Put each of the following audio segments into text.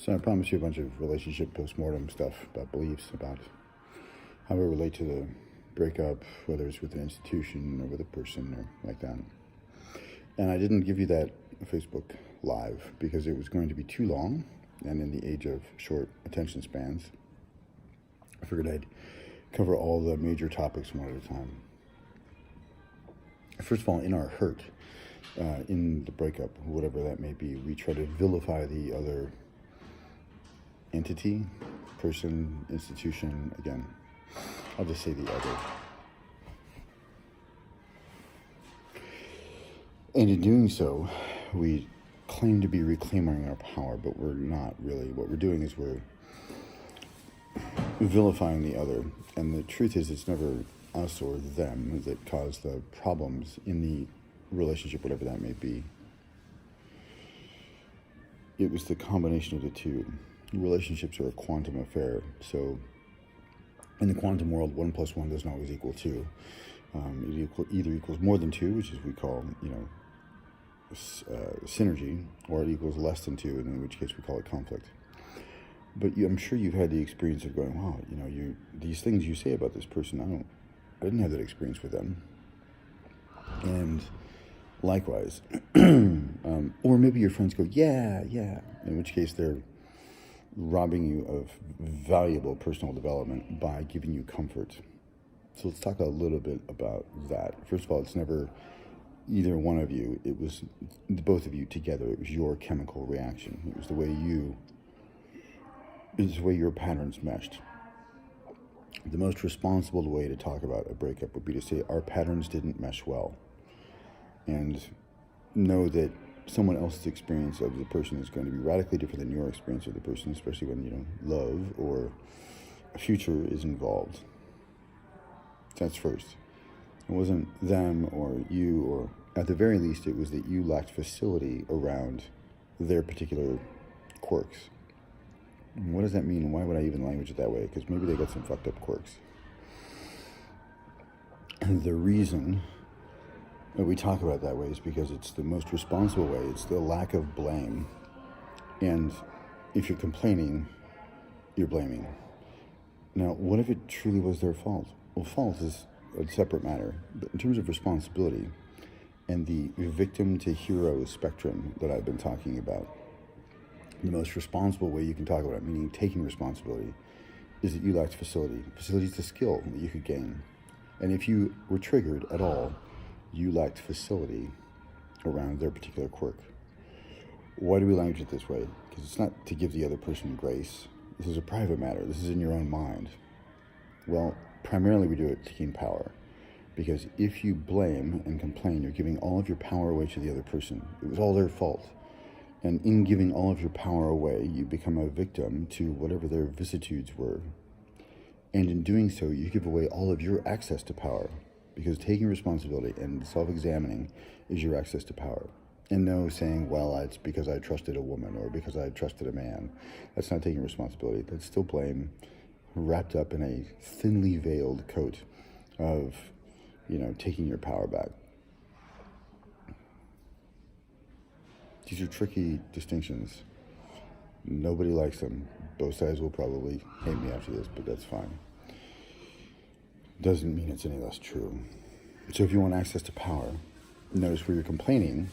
So I promised you a bunch of relationship postmortem stuff about beliefs, about how we relate to the breakup, whether it's with an institution or with a person or like that. And I didn't give you that Facebook Live because it was going to be too long, and in the age of short attention spans, I figured I'd cover all the major topics one at a time. First of all, in our hurt, in the breakup, whatever that may be, we try to vilify the other entity, person, institution. Again, I'll just say the other. And in doing so, we claim to be reclaiming our power, but we're not really. What we're doing is we're vilifying the other. And the truth is, it's never us or them that cause the problems in the relationship, whatever that may be. It was the combination of the two. Relationships are a quantum affair. So in the quantum world, 1 + 1 doesn't always equal 2. It either equals more than 2, which is we call, synergy, or it equals less than 2, in which case we call it conflict. But I'm sure you've had the experience of going, wow, these things you say about this person, I didn't have that experience with them. And likewise, or maybe your friends go, yeah, in which case they're robbing you of valuable personal development by giving you comfort. So let's talk a little bit about that. First of all, it's never either one of you. It was the both of you together. It was your chemical reaction. It was the way your patterns meshed. The most responsible way to talk about a breakup would be to say our patterns didn't mesh well, and know that someone else's experience of the person is going to be radically different than your experience of the person, especially when love or a future is involved. That's first. It wasn't them or you, or at the very least it was that you lacked facility around their particular quirks. What does that mean, and why would I even language it that way? Because maybe they got some fucked up quirks. And the reason that we talk about it that way is because it's the most responsible way. It's the lack of blame. And if you're complaining, you're blaming. Now, what if it truly was their fault? Well, fault is a separate matter. But in terms of responsibility and the victim to hero spectrum that I've been talking about, the most responsible way you can talk about it, meaning taking responsibility, is that you lacked facility. Facility is the skill that you could gain. And if you were triggered at all, you lacked facility around their particular quirk. Why do we language it this way? Because it's not to give the other person grace. This is a private matter. This is in your own mind. Well, primarily we do it to gain power. Because if you blame and complain, you're giving all of your power away to the other person. It was all their fault. And in giving all of your power away, you become a victim to whatever their vicissitudes were. And in doing so, you give away all of your access to power. Because taking responsibility and self-examining is your access to power. And no saying, well, it's because I trusted a woman or because I trusted a man. That's not taking responsibility. That's still blame wrapped up in a thinly veiled coat of, taking your power back. These are tricky distinctions. Nobody likes them. Both sides will probably hate me after this, but that's fine. Doesn't mean it's any less true. So if you want access to power, notice where you're complaining,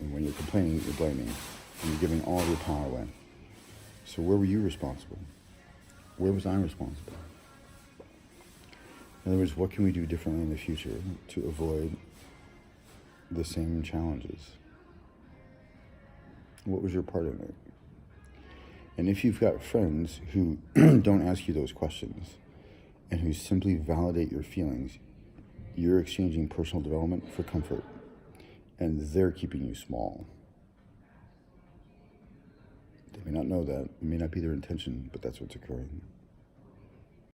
and when you're complaining, you're blaming, and you're giving all of your power away. So where were you responsible? Where was I responsible? In other words, what can we do differently in the future to avoid the same challenges? What was your part in it? And if you've got friends who don't ask you those questions and who simply validate your feelings, you're exchanging personal development for comfort, and they're keeping you small. They may not know that. It may not be their intention, but that's what's occurring.